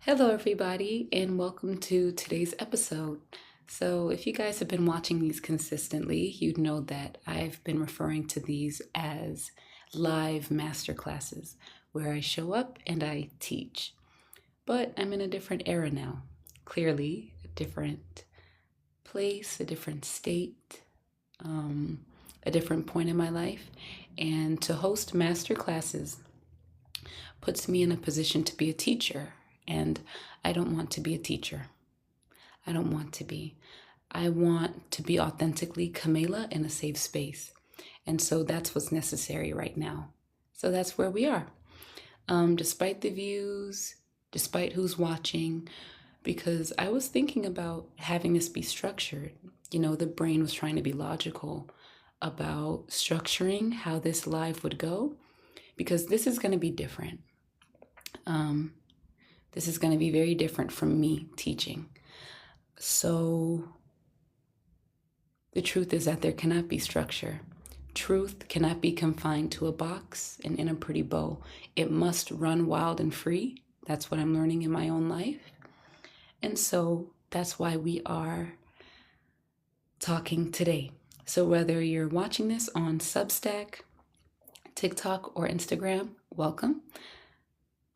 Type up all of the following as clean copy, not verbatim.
Hello, everybody, and welcome to today's episode. So, if you guys have been watching these consistently, you'd know that I've been referring to these as live masterclasses, where I show up and I teach. But I'm in a different era now. Clearly, a different place, a different state, um, a different point in my life. And to host masterclasses puts me in a position to be a teacher. And I don't want to be a teacher. I don't want to be. I want to be authentically Camila in a safe space. And so that's what's necessary right now. So that's where we are. Despite the views, despite who's watching, because I was thinking about having this be structured. You know, the brain was trying to be logical about structuring how this live would go, because this is going to be different. This is going to be very different from me teaching. So the truth is that there cannot be structure. Truth cannot be confined to a box and in a pretty bow. It must run wild and free. That's what I'm learning in my own life. And so that's why we are talking today. So whether you're watching this on Substack, TikTok, or Instagram, welcome.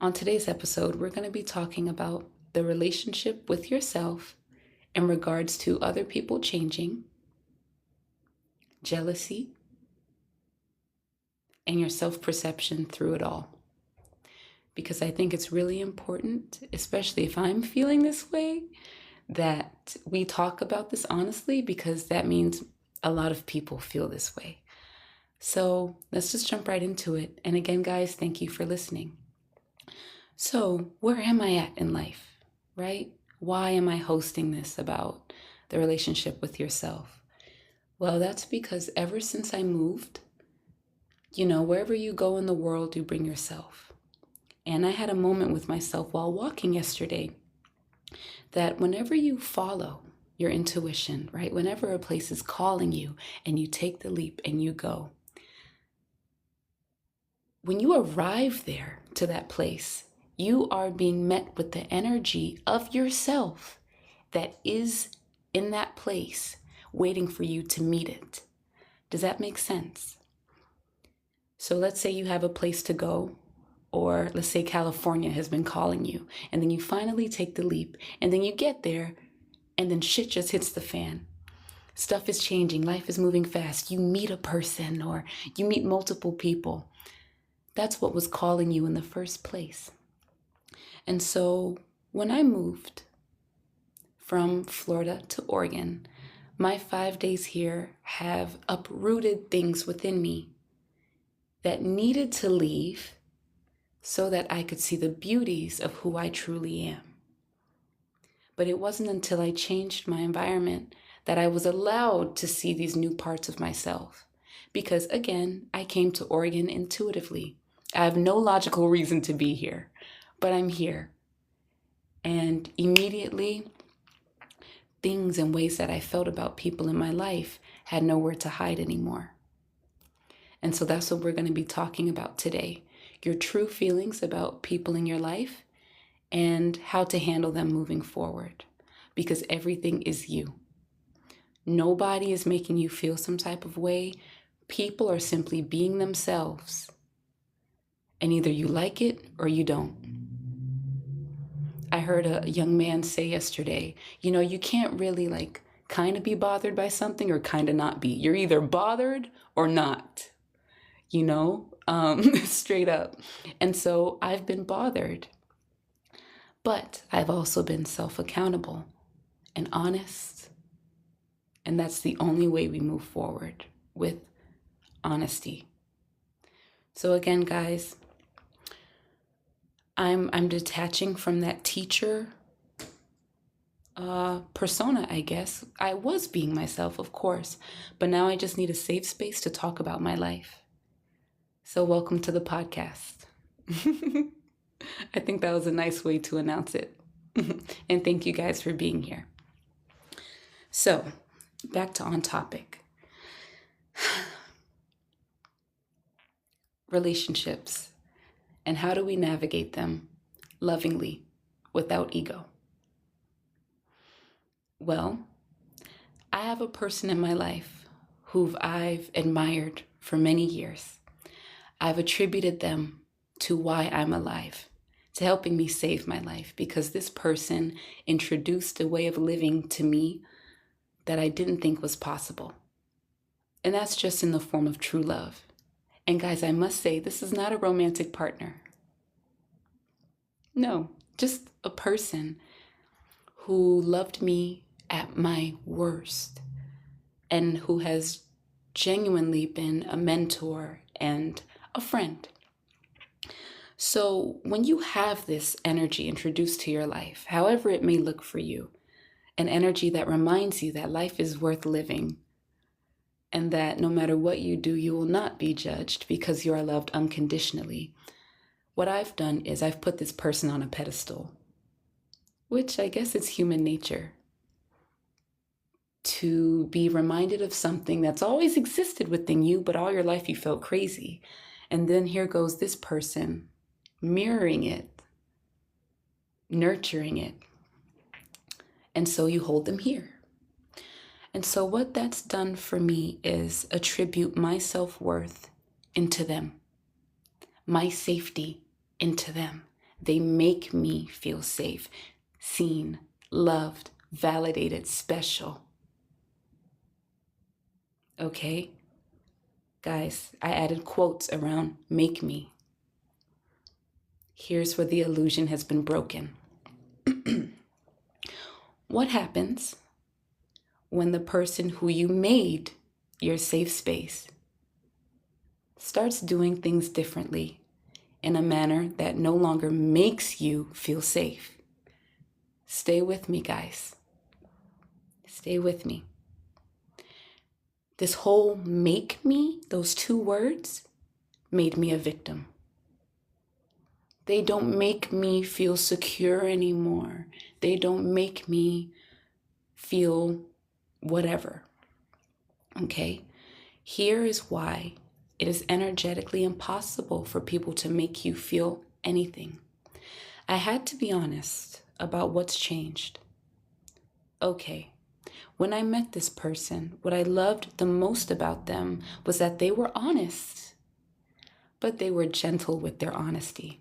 On today's episode, we're going to be talking about the relationship with yourself in regards to other people changing, jealousy, and your self-perception through it all. Because I think it's really important, especially if I'm feeling this way, that we talk about this honestly, because that means a lot of people feel this way. So let's just jump right into it. And again, guys, thank you for listening. So where am I at in life, right? Why am I hosting this about the relationship with yourself? Well, that's because ever since I moved, wherever you go in the world, you bring yourself. And I had a moment with myself while walking yesterday that whenever you follow your intuition, right? Whenever a place is calling you and you take the leap and you go, when you arrive there to that place, you are being met with the energy of yourself that is in that place waiting for you to meet it. Does that make sense? So let's say you have a place to go, or let's say California has been calling you, and then you finally take the leap, and then you get there, and then shit just hits the fan. Stuff is changing, life is moving fast. You meet a person, or you meet multiple people. That's what was calling you in the first place. And so when I moved from Florida to Oregon, my 5 days here have uprooted things within me that needed to leave so that I could see the beauties of who I truly am. But it wasn't until I changed my environment that I was allowed to see these new parts of myself. Because again, I came to Oregon intuitively. I have no logical reason to be here, but I'm here. And immediately, things and ways that I felt about people in my life had nowhere to hide anymore. And so that's what we're going to be talking about today. Your true feelings about people in your life and how to handle them moving forward. Because everything is you. Nobody is making you feel some type of way. People are simply being themselves. And either you like it or you don't. I heard a young man say yesterday, you can't really kind of be bothered by something or kind of not be. You're either bothered or not, straight up. And so I've been bothered, but I've also been self-accountable and honest. And that's the only way we move forward, with honesty. So again, guys, I'm detaching from that teacher persona, I guess. I was being myself, of course, but now I just need a safe space to talk about my life. So welcome to the podcast. I think that was a nice way to announce it. And thank you guys for being here. So back to on topic. Relationships. And how do we navigate them lovingly? without ego. Well, I have a person in my life who I've admired for many years. I've attributed them to why I'm alive, to helping me save my life, because this person introduced a way of living to me that I didn't think was possible. And that's just in the form of true love. And guys, I must say, this is not a romantic partner. No, just a person who loved me at my worst and who has genuinely been a mentor and a friend. So when you have this energy introduced to your life, however it may look for you, an energy that reminds you that life is worth living and that no matter what you do, you will not be judged because you are loved unconditionally. What I've done is I've put this person on a pedestal, which I guess is human nature, to be reminded of something that's always existed within you, but all your life you felt crazy. And then here goes this person mirroring it, nurturing it. And so you hold them here. And so what that's done for me is attribute my self-worth into them, my safety into them. They make me feel safe, seen, loved, validated, special. Okay? Guys, I added quotes around make me. Here's where the illusion has been broken. What happens when the person who you made your safe space starts doing things differently in a manner that no longer makes you feel safe? Stay with me, guys. Stay with me. This whole make me, those two words, made me a victim. They don't make me feel secure anymore. They don't make me feel whatever. Okay? Here is why it is energetically impossible for people to make you feel anything. I had to be honest about what's changed. Okay, when I met this person, what I loved the most about them was that they were honest, but they were gentle with their honesty.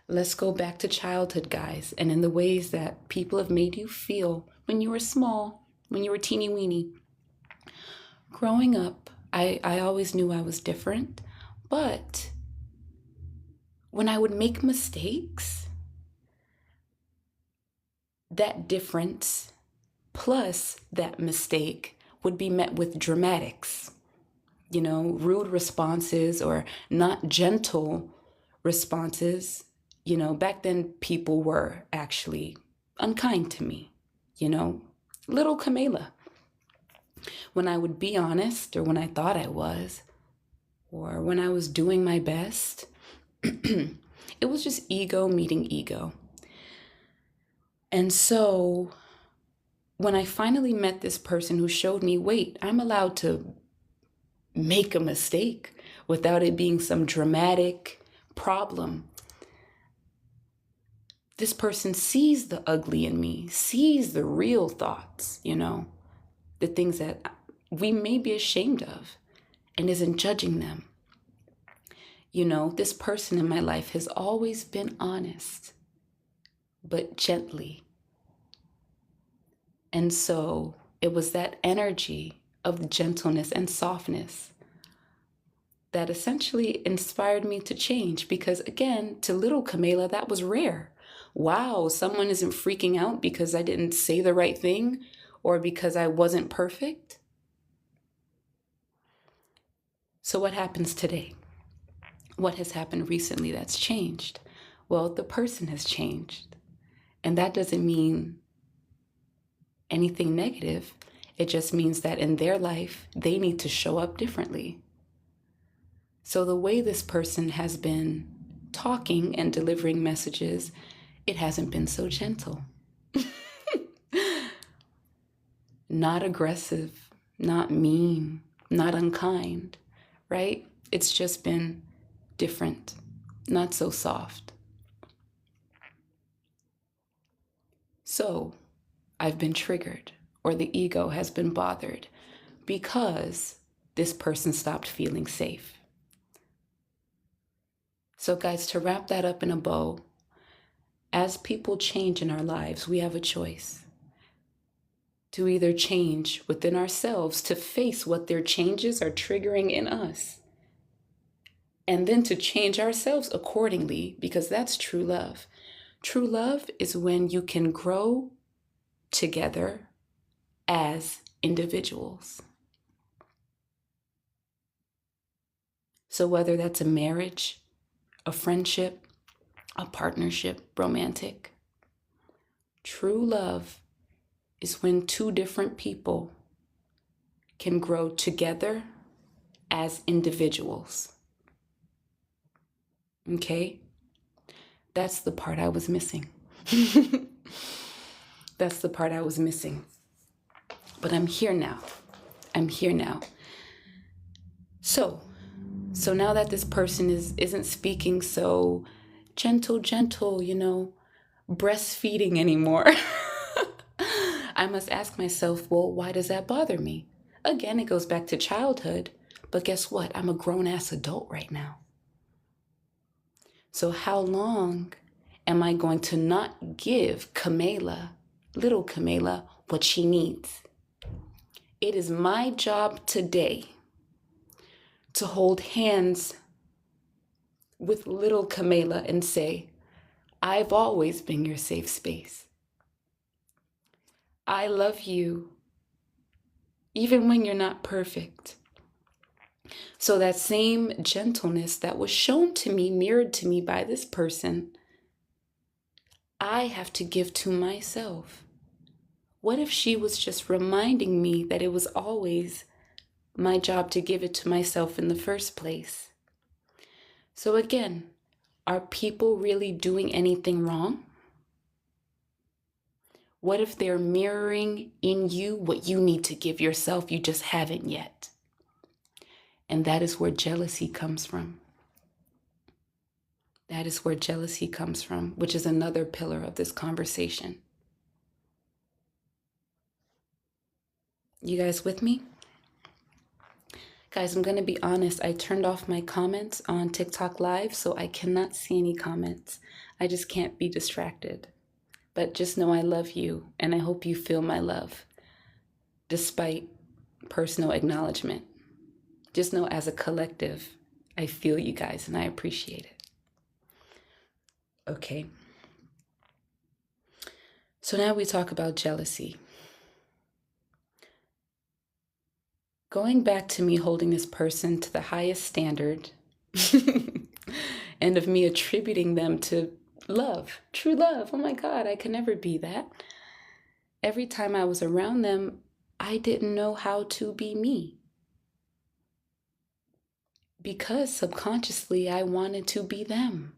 Let's go back to childhood, guys, and in the ways that people have made you feel when you were small, when you were teeny weeny. Growing up, I always knew I was different, but when I would make mistakes, that difference plus that mistake would be met with dramatics, rude responses or not gentle responses. Back then people were actually unkind to me, little Camila. When I would be honest, or when I thought I was, or when I was doing my best, it was just ego meeting ego. And so when I finally met this person who showed me, wait, I'm allowed to make a mistake without it being some dramatic problem. This person sees the ugly in me, sees the real thoughts, the things that we may be ashamed of, and isn't judging them. This person in my life has always been honest, but gently. And so it was that energy of gentleness and softness that essentially inspired me to change, because again, to little Camila, that was rare. Wow, someone isn't freaking out because I didn't say the right thing or because I wasn't perfect. So what happens today? What has happened recently that's changed? Well, the person has changed. And that doesn't mean anything negative. It just means that in their life, they need to show up differently. So the way this person has been talking and delivering messages, it hasn't been so gentle. Not aggressive, not mean, not unkind, right? It's just been different, not so soft. So I've been triggered, or the ego has been bothered because this person stopped feeling safe. So guys, to wrap that up in a bow, as people change in our lives, we have a choice to either change within ourselves to face what their changes are triggering in us, and then to change ourselves accordingly, because that's true love. True love is when you can grow together as individuals. So whether that's a marriage, a friendship, a partnership, romantic, true love is when two different people can grow together as individuals. Okay? That's the part I was missing. That's the part I was missing. But I'm here now. I'm here now. So now that this person isn't speaking so gentle, breastfeeding anymore, I must ask myself, well, why does that bother me? Again, it goes back to childhood, but guess what? I'm a grown-ass adult right now. So how long am I going to not give little Kamela, what she needs? It is my job today to hold hands with little Kamela and say, I've always been your safe space. I love you, even when you're not perfect. So that same gentleness that was shown to me, mirrored to me by this person, I have to give to myself. What if she was just reminding me that it was always my job to give it to myself in the first place? So again, are people really doing anything wrong? What if they're mirroring in you what you need to give yourself, you just haven't yet? And that is where jealousy comes from. That is where jealousy comes from, which is another pillar of this conversation. You guys with me? Guys, I'm going to be honest. I turned off my comments on TikTok Live, so I cannot see any comments. I just can't be distracted. But just know I love you, and I hope you feel my love, despite personal acknowledgement. Just know as a collective, I feel you guys, and I appreciate it. Okay. So now we talk about jealousy. Going back to me holding this person to the highest standard and of me attributing them to love, true love. Oh my God, I can never be that. Every time I was around them, I didn't know how to be me. Because subconsciously I wanted to be them.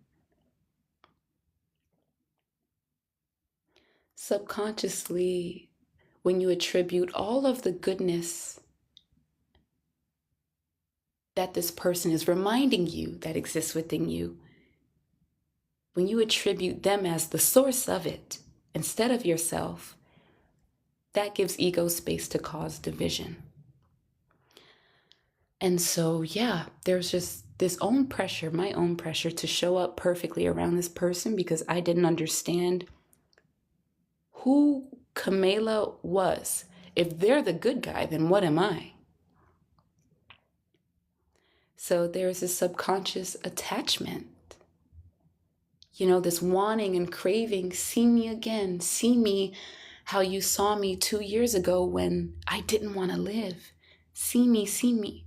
Subconsciously, when you attribute all of the goodness that this person is reminding you that exists within you, when you attribute them as the source of it instead of yourself, that gives ego space to cause division. And so, yeah, there's just this my own pressure to show up perfectly around this person because I didn't understand who Kamela was. If they're the good guy, then what am I? So there's a subconscious attachment. This wanting and craving, see me again, see me how you saw me 2 years ago when I didn't want to live. See me, see me.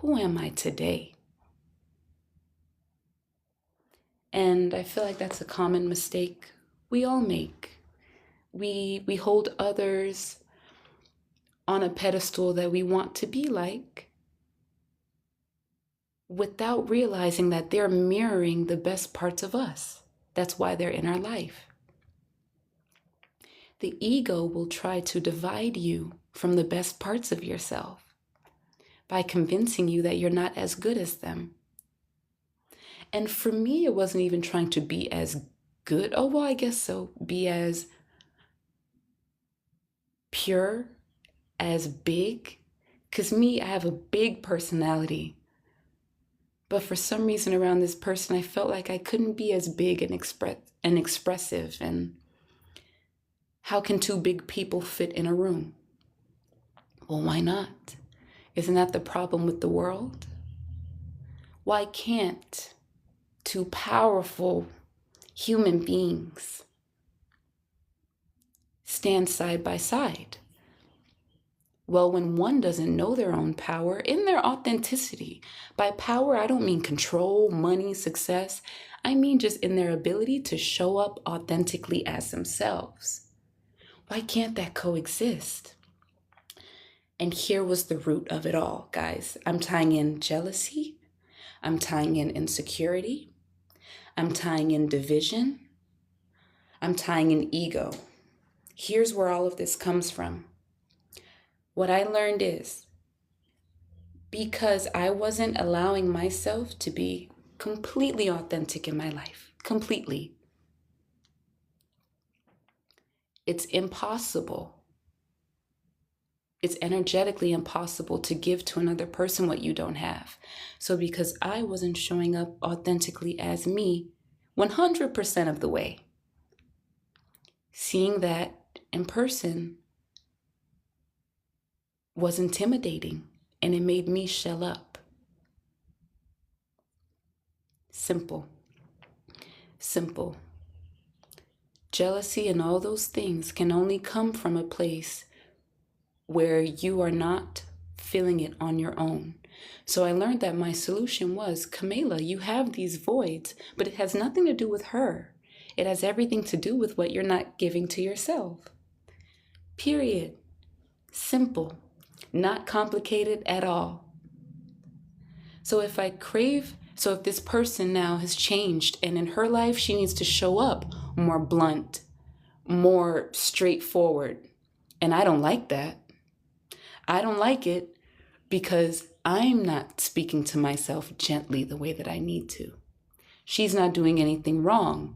Who am I today? And I feel like that's a common mistake we all make. We hold others on a pedestal that we want to be like without realizing that they're mirroring the best parts of us. That's why they're in our life. The ego will try to divide you from the best parts of yourself by convincing you that you're not as good as them. And for me, it wasn't even trying to be as good. Oh, well, I guess so. Be as pure, as big. Because me, I have a big personality. But for some reason around this person, I felt like I couldn't be as big and expressive. And how can two big people fit in a room? Well, why not? Isn't that the problem with the world? Why can't two powerful human beings stand side by side? Well, when one doesn't know their own power in their authenticity, by power, I don't mean control, money, success. I mean just in their ability to show up authentically as themselves. Why can't that coexist? And here was the root of it all, guys. I'm tying in jealousy. I'm tying in insecurity. I'm tying in division. I'm tying in ego. Here's where all of this comes from. What I learned is because I wasn't allowing myself to be completely authentic in my life, completely, it's impossible. It's energetically impossible to give to another person what you don't have. So because I wasn't showing up authentically as me 100% of the way, seeing that in person was intimidating and it made me shell up. Simple. Simple. Jealousy and all those things can only come from a place where you are not feeling it on your own. So I learned that my solution was, Camila, you have these voids, but it has nothing to do with her. It has everything to do with what you're not giving to yourself. Period. Simple. Not complicated at all. So if this person now has changed and in her life she needs to show up more blunt, more straightforward. And I don't like that. I don't like it because I'm not speaking to myself gently the way that I need to. She's not doing anything wrong.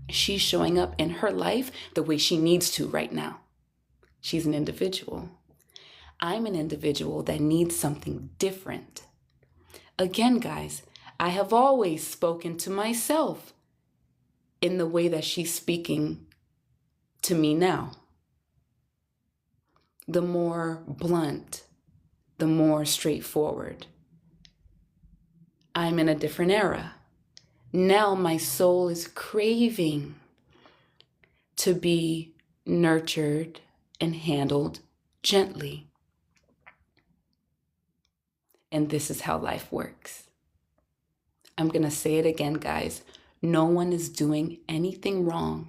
She's showing up in her life the way she needs to right now. She's an individual. I'm an individual that needs something different. Again, guys, I have always spoken to myself in the way that she's speaking to me now. The more blunt, the more straightforward. I'm in a different era. Now my soul is craving to be nurtured and handled gently. And this is how life works. I'm going to say it again, guys. No one is doing anything wrong.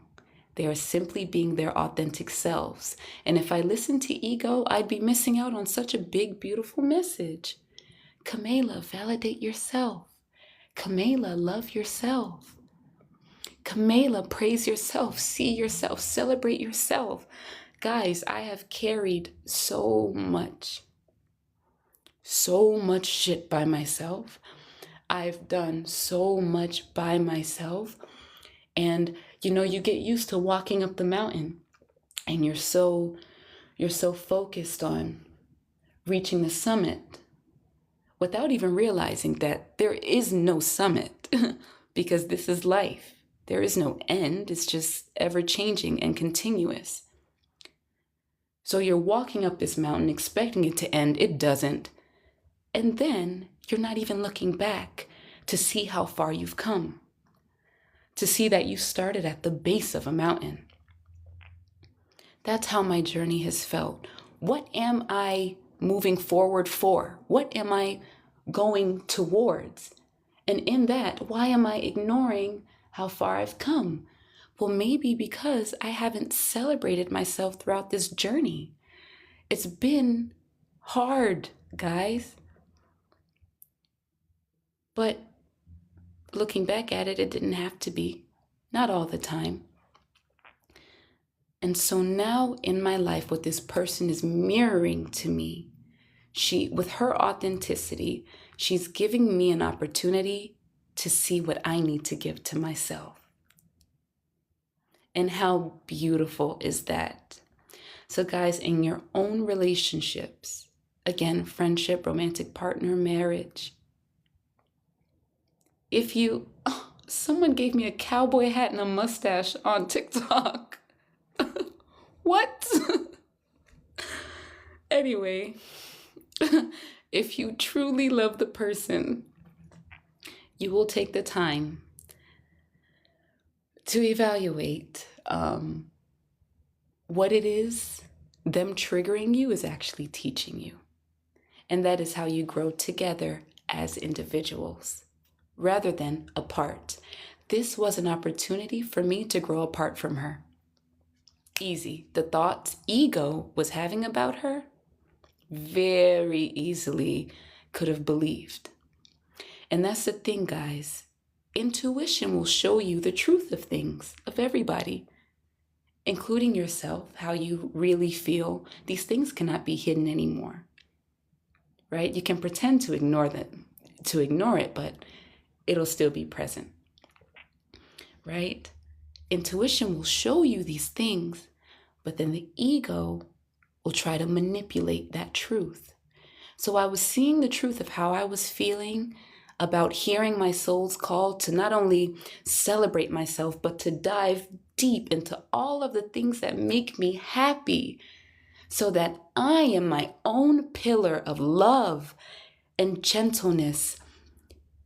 They are simply being their authentic selves. And if I listened to ego, I'd be missing out on such a big, beautiful message. Camila, validate yourself. Camila, love yourself. Camila, praise yourself, see yourself, celebrate yourself. Guys, I have carried so much shit by myself. I've done so much by myself. And you get used to walking up the mountain and you're so focused on reaching the summit without even realizing that there is no summit because this is life. There is no end. It's just ever changing and continuous. So you're walking up this mountain expecting it to end. It doesn't. And then you're not even looking back to see how far you've come, to see that you started at the base of a mountain. That's how my journey has felt. What am I moving forward for? What am I going towards? And in that, why am I ignoring how far I've come? Well, maybe because I haven't celebrated myself throughout this journey. It's been hard, guys. But looking back at it, it didn't have to be. Not all the time. And so now in my life, what this person is mirroring to me, with her authenticity, she's giving me an opportunity to see what I need to give to myself. And how beautiful is that? So guys, in your own relationships, again, friendship, romantic partner, marriage, if you, oh, someone gave me a cowboy hat and a mustache on TikTok. What? Anyway, if you truly love the person, you will take the time to evaluate what it is them triggering you is actually teaching you. And that is how you grow together as individuals rather than apart. This was an opportunity for me to grow apart from her. Easy. The thoughts ego was having about her, very easily could have believed. And that's the thing, guys. Intuition will show you the truth of things, of everybody, including yourself, how you really feel. These things cannot be hidden anymore, right? You can pretend to ignore it, but it'll still be present, right? Intuition will show you these things, but then the ego will try to manipulate that truth. So I was seeing the truth of how I was feeling about hearing my soul's call to not only celebrate myself, but to dive deep into all of the things that make me happy so that I am my own pillar of love and gentleness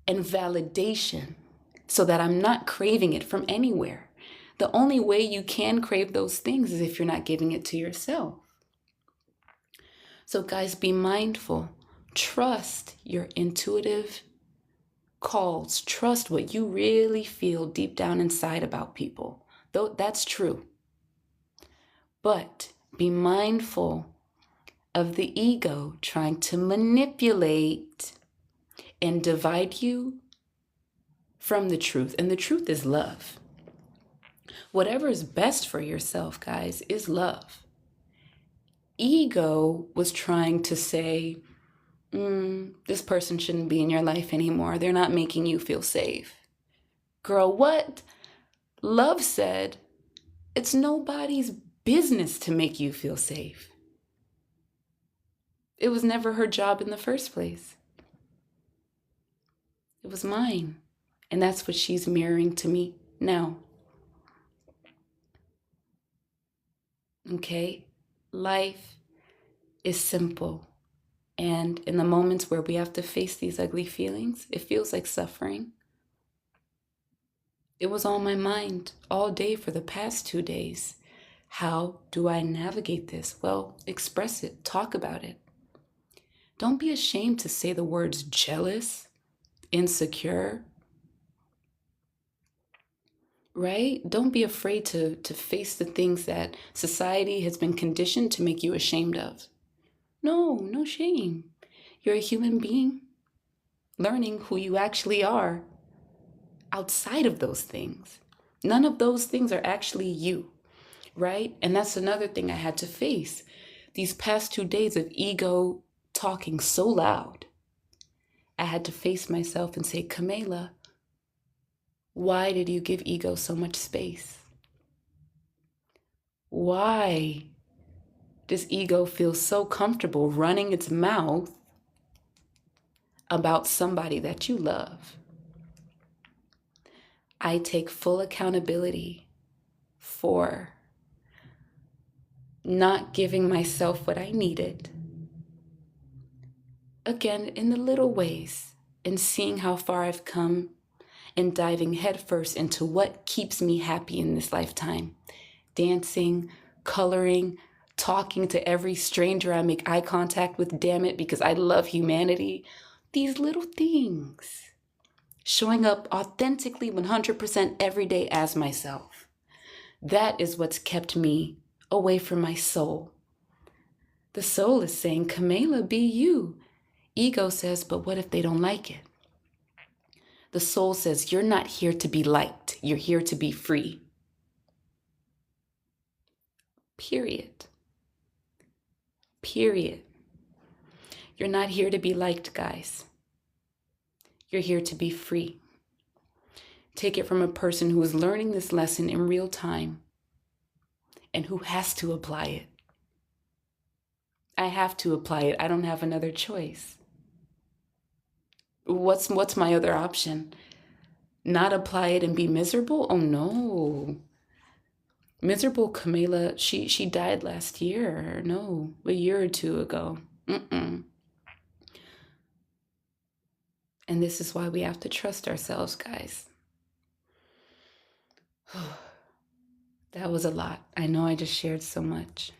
and validation so that I'm not craving it from anywhere. The only way you can crave those things is if you're not giving it to yourself. So guys, be mindful. Trust your intuitive calls. Trust what you really feel deep down inside about people. Though that's true. But be mindful of the ego trying to manipulate and divide you from the truth. And the truth is love. Whatever is best for yourself, guys, is love. Ego was trying to say, this person shouldn't be in your life anymore. They're not making you feel safe. Girl, what? Love said, it's nobody's business to make you feel safe. It was never her job in the first place. It was mine. And that's what she's mirroring to me now. Okay? Life is simple. And in the moments where we have to face these ugly feelings, it feels like suffering. It was on my mind all day for the past 2 days. How do I navigate this? Well, express it. Talk about it. Don't be ashamed to say the words jealous, insecure, right? Don't be afraid to face the things that society has been conditioned to make you ashamed of. No shame. You're a human being learning who you actually are outside of those things. None of those things are actually you, right? And that's another thing I had to face. These past 2 days of ego talking so loud, I had to face myself and say, Kamela, why did you give ego so much space? Why does ego feel so comfortable running its mouth about somebody that you love? I take full accountability for not giving myself what I needed. Again, in the little ways, and seeing how far I've come and diving headfirst into what keeps me happy in this lifetime. Dancing, coloring, talking to every stranger I make eye contact with, damn it, because I love humanity. These little things. Showing up authentically 100% every day as myself. That is what's kept me away from my soul. The soul is saying, Kamela, be you. Ego says, but what if they don't like it? The soul says, you're not here to be liked. You're here to be free. Period. Period. You're not here to be liked, guys. You're here to be free. Take it from a person who is learning this lesson in real time. and who has to apply it. I have to apply it. I don't have another choice. What's my other option? Not apply it and be miserable? Oh no. Miserable Camila, she died last year. No, a year or two ago. Mm-mm. And this is why we have to trust ourselves, guys. That was a lot. I know I just shared so much.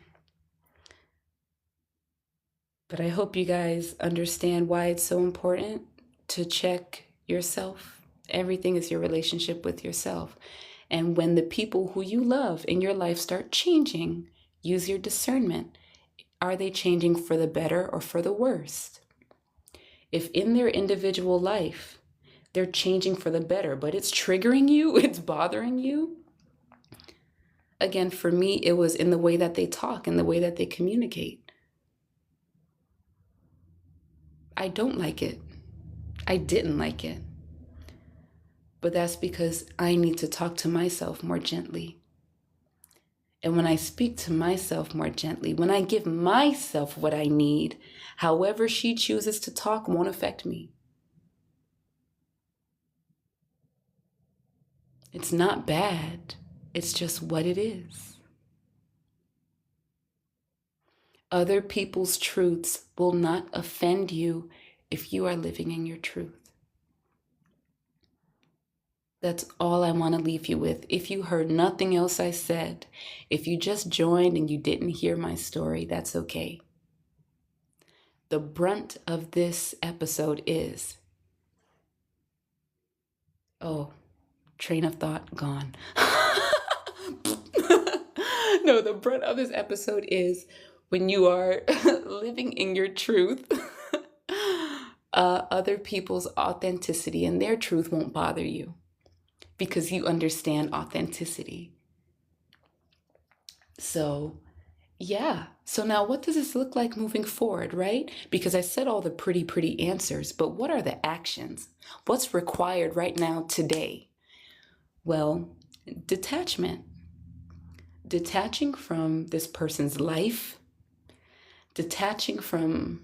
But I hope you guys understand why it's so important to check yourself. Everything is your relationship with yourself. And when the people who you love in your life start changing, use your discernment. Are they changing for the better or for the worst? If in their individual life, they're changing for the better, but it's triggering you, it's bothering you. Again, for me, it was in the way that they talk and the way that they communicate. I don't like it. I didn't like it. But that's because I need to talk to myself more gently. And when I speak to myself more gently, when I give myself what I need, however she chooses to talk won't affect me. It's not bad. It's just what it is. Other people's truths will not offend you if you are living in your truth. That's all I want to leave you with. If you heard nothing else I said, if you just joined and you didn't hear my story, that's okay. The brunt of this episode is, oh, train of thought gone. No, the brunt of this episode is when you are living in your truth, other people's authenticity and their truth won't bother you because you understand authenticity. So, yeah. So now what does this look like moving forward, right? Because I said all the pretty answers, but what are the actions? What's required right now today? Well, detachment. Detaching from this person's life, detaching from,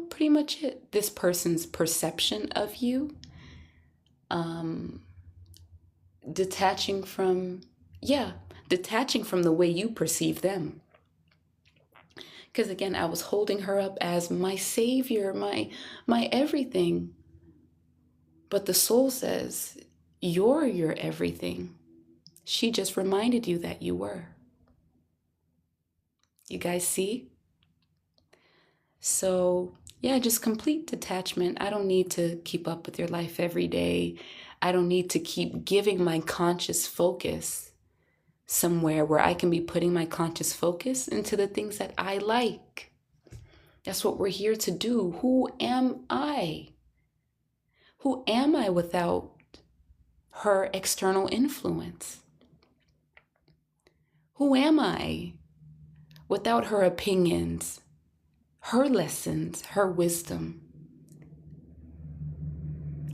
pretty much it. This person's perception of you, detaching from the way you perceive them. Because again, I was holding her up as my savior, my everything. But the soul says, you're your everything. She just reminded you that you were. You guys see? So, yeah, just complete detachment. I don't need to keep up with your life every day. I don't need to keep giving my conscious focus somewhere where I can be putting my conscious focus into the things that I like. That's what we're here to do. Who am I? Who am I without her external influence? Who am I without her opinions, her lessons, her wisdom?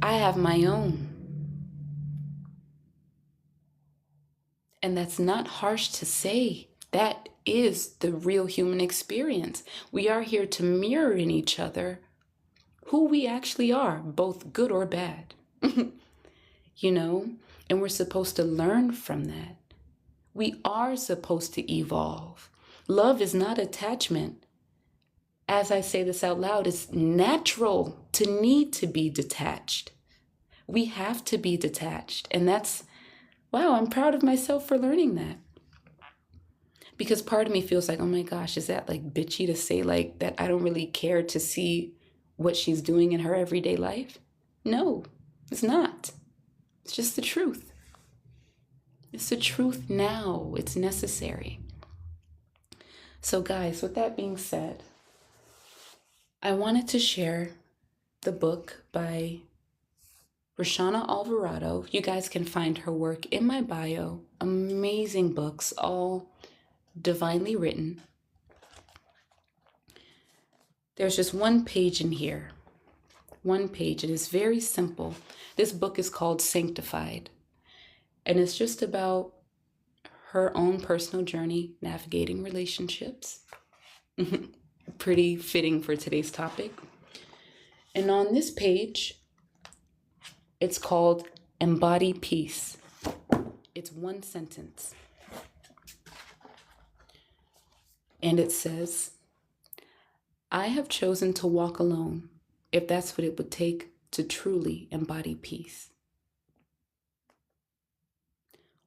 I have my own. And that's not harsh to say. That is the real human experience. We are here to mirror in each other who we actually are, both good or bad. And we're supposed to learn from that. We are supposed to evolve. Love is not attachment. As I say this out loud, it's natural to need to be detached. We have to be detached. And wow, I'm proud of myself for learning that. Because part of me feels like, oh my gosh, is that like bitchy to say like that I don't really care to see what she's doing in her everyday life? No, it's not. It's just the truth. It's the truth now. It's necessary. So guys, with that being said, I wanted to share the book by Roshana Alvarado. You guys can find her work in my bio. Amazing books, all divinely written. There's just one page in here. One page. It is very simple. This book is called Sanctified. And it's just about her own personal journey navigating relationships. Pretty fitting for today's topic. And on this page, it's called Embody Peace. It's one sentence. And it says, I have chosen to walk alone if that's what it would take to truly embody peace.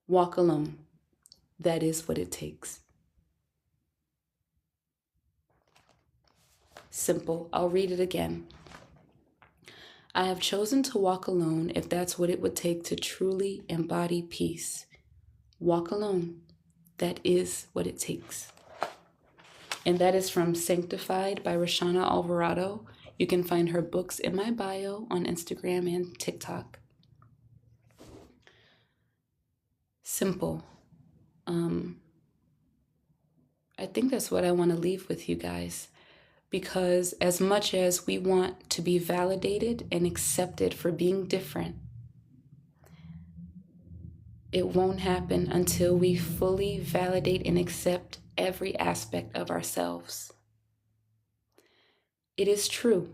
Walk alone. That is what it takes. Simple. I'll read it again. I have chosen to walk alone if that's what it would take to truly embody peace. Walk alone. That is what it takes. And that is from Sanctified by Roshana Alvarado. You can find her books in my bio on Instagram and TikTok. Simple. I think that's what I want to leave with you guys. Because as much as we want to be validated and accepted for being different, it won't happen until we fully validate and accept every aspect of ourselves. It is true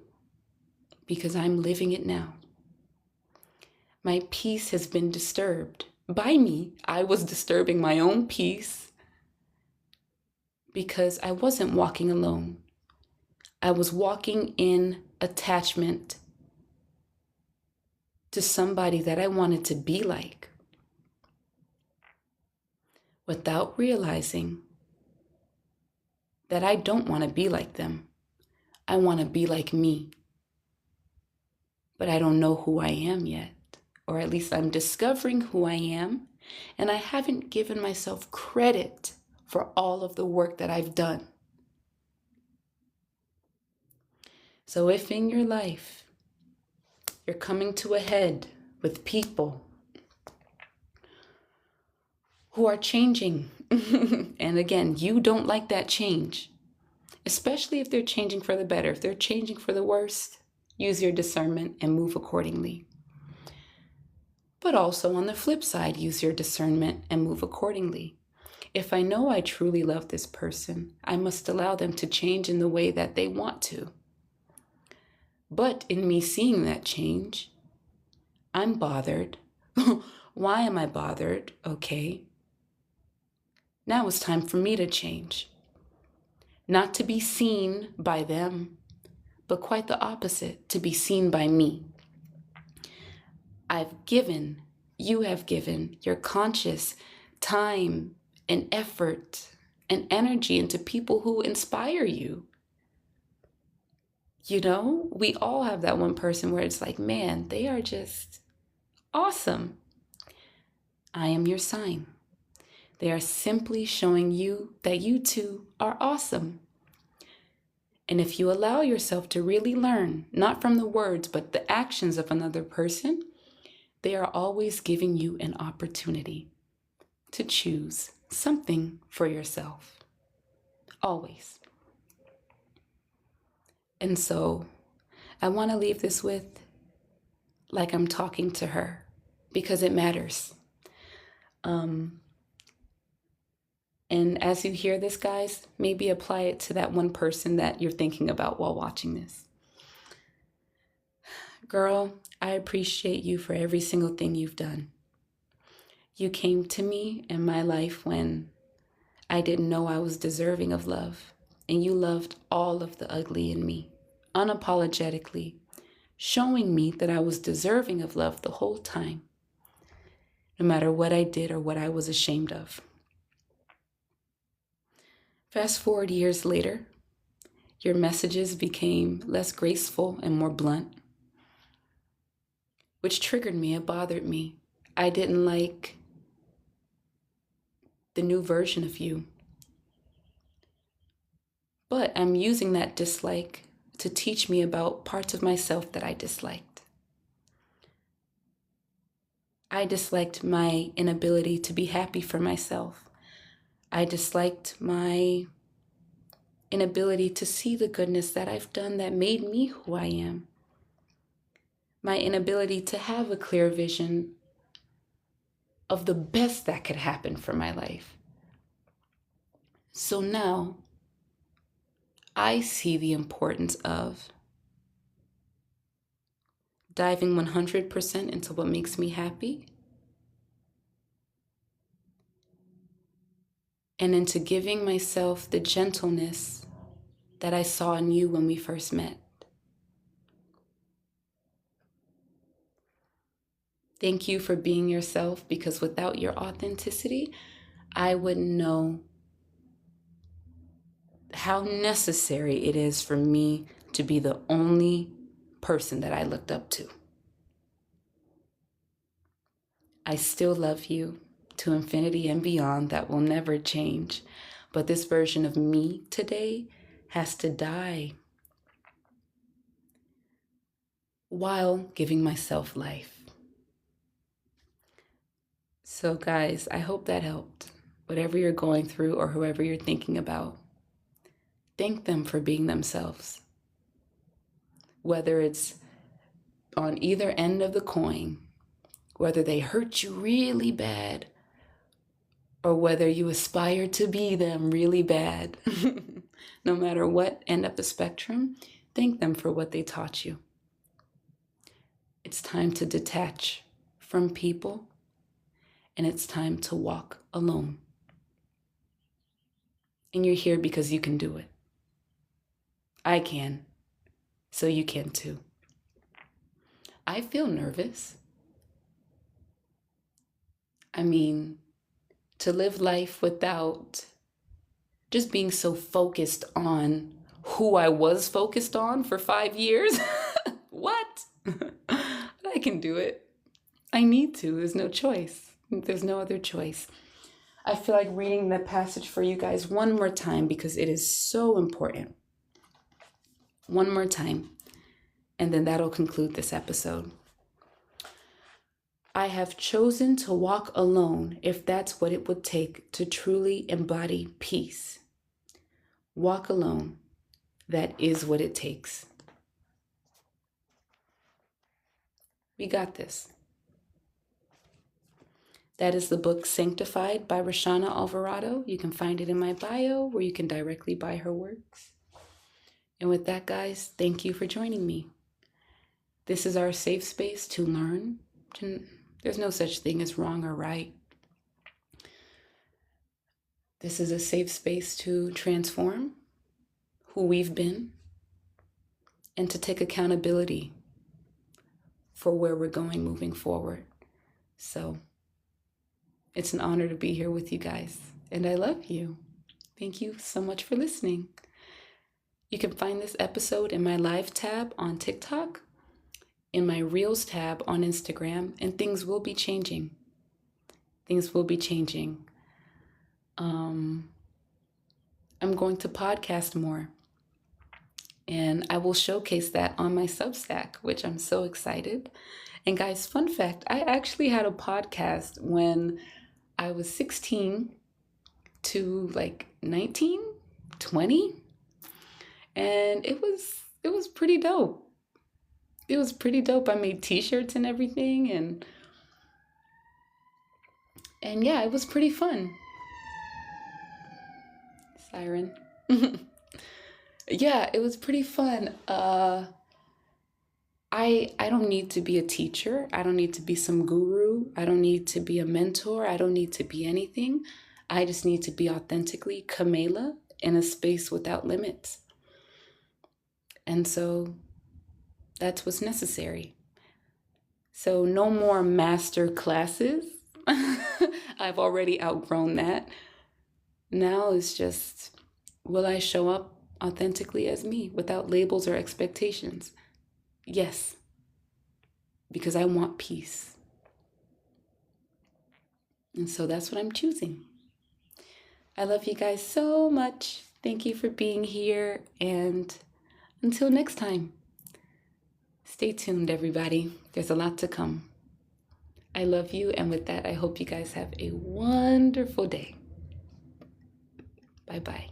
because I'm living it now. My peace has been disturbed by me. I was disturbing my own peace because I wasn't walking alone. I was walking in attachment to somebody that I wanted to be like without realizing that I don't want to be like them. I want to be like me. But I don't know who I am yet, or at least I'm discovering who I am, and I haven't given myself credit for all of the work that I've done. So if in your life you're coming to a head with people who are changing, and again, you don't like that change, especially if they're changing for the better. If they're changing for the worst, use your discernment and move accordingly. But also on the flip side, use your discernment and move accordingly. If I know I truly love this person, I must allow them to change in the way that they want to. But in me seeing that change, I'm bothered. Why am I bothered? Okay. Now it's time for me to change. Not to be seen by them, but quite the opposite, to be seen by me. You have given your conscious time and effort and energy into people who inspire you. You know, we all have that one person where it's like, man, they are just awesome. I am your sign. They are simply showing you that you too are awesome. And if you allow yourself to really learn, not from the words, but the actions of another person, they are always giving you an opportunity to choose something for yourself. Always. And so I want to leave this with like I'm talking to her because it matters. And as you hear this, guys, maybe apply it to that one person that you're thinking about while watching this. Girl, I appreciate you for every single thing you've done. You came to me in my life when I didn't know I was deserving of love, and you loved all of the ugly in me, unapologetically, showing me that I was deserving of love the whole time, no matter what I did or what I was ashamed of. Fast forward years later, your messages became less graceful and more blunt, which triggered me, it bothered me. I didn't like the new version of you. But I'm using that dislike to teach me about parts of myself that I disliked. I disliked my inability to be happy for myself. I disliked my inability to see the goodness that I've done that made me who I am. My inability to have a clear vision of the best that could happen for my life. So now I see the importance of diving 100% into what makes me happy and into giving myself the gentleness that I saw in you when we first met. Thank you for being yourself, because without your authenticity, I wouldn't know how necessary it is for me to be the only person that I looked up to. I still love you to infinity and beyond. That will never change. But this version of me today has to die while giving myself life. So guys, I hope that helped. Whatever you're going through or whoever you're thinking about, thank them for being themselves. Whether it's on either end of the coin, whether they hurt you really bad or whether you aspire to be them really bad, no matter what end of the spectrum, thank them for what they taught you. It's time to detach from people, and it's time to walk alone. And you're here because you can do it. I can, so you can too. I feel nervous. I mean, to live life without just being so focused on who I was focused on for 5 years. What? I can do it. I need to. There's no choice. There's no other choice. I feel like reading the passage for you guys one more time because it is so important. One more time, and then that'll conclude this episode. I have chosen to walk alone if that's what it would take to truly embody peace. Walk alone. That is what it takes. We got this. That is the book Sanctified by Roshana Alvarado. You can find it in my bio, where you can directly buy her works. And with that, guys, thank you for joining me. This is our safe space to learn. There's no such thing as wrong or right. This is a safe space to transform who we've been and to take accountability for where we're going moving forward. So it's an honor to be here with you guys, and I love you. Thank you so much for listening. You can find this episode in my live tab on TikTok, in my Reels tab on Instagram, and things will be changing. Things will be changing. I'm going to podcast more, and I will showcase that on my Substack, which I'm so excited. And guys, fun fact, I actually had a podcast when I was 16 to like 19, 20, and it was pretty dope. It was pretty dope. I made t-shirts and everything, and yeah, it was pretty fun. Siren. Yeah, it was pretty fun. I don't need to be a teacher. I don't need to be some guru. I don't need to be a mentor. I don't need to be anything. I just need to be authentically Kamela in a space without limits. And so that's what's necessary. So no more master classes. I've already outgrown that. Now it's just, will I show up authentically as me without labels or expectations? Yes, because I want peace. And so that's what I'm choosing. I love you guys so much. Thank you for being here. And until next time, stay tuned, everybody. There's a lot to come. I love you. And with that, I hope you guys have a wonderful day. Bye-bye.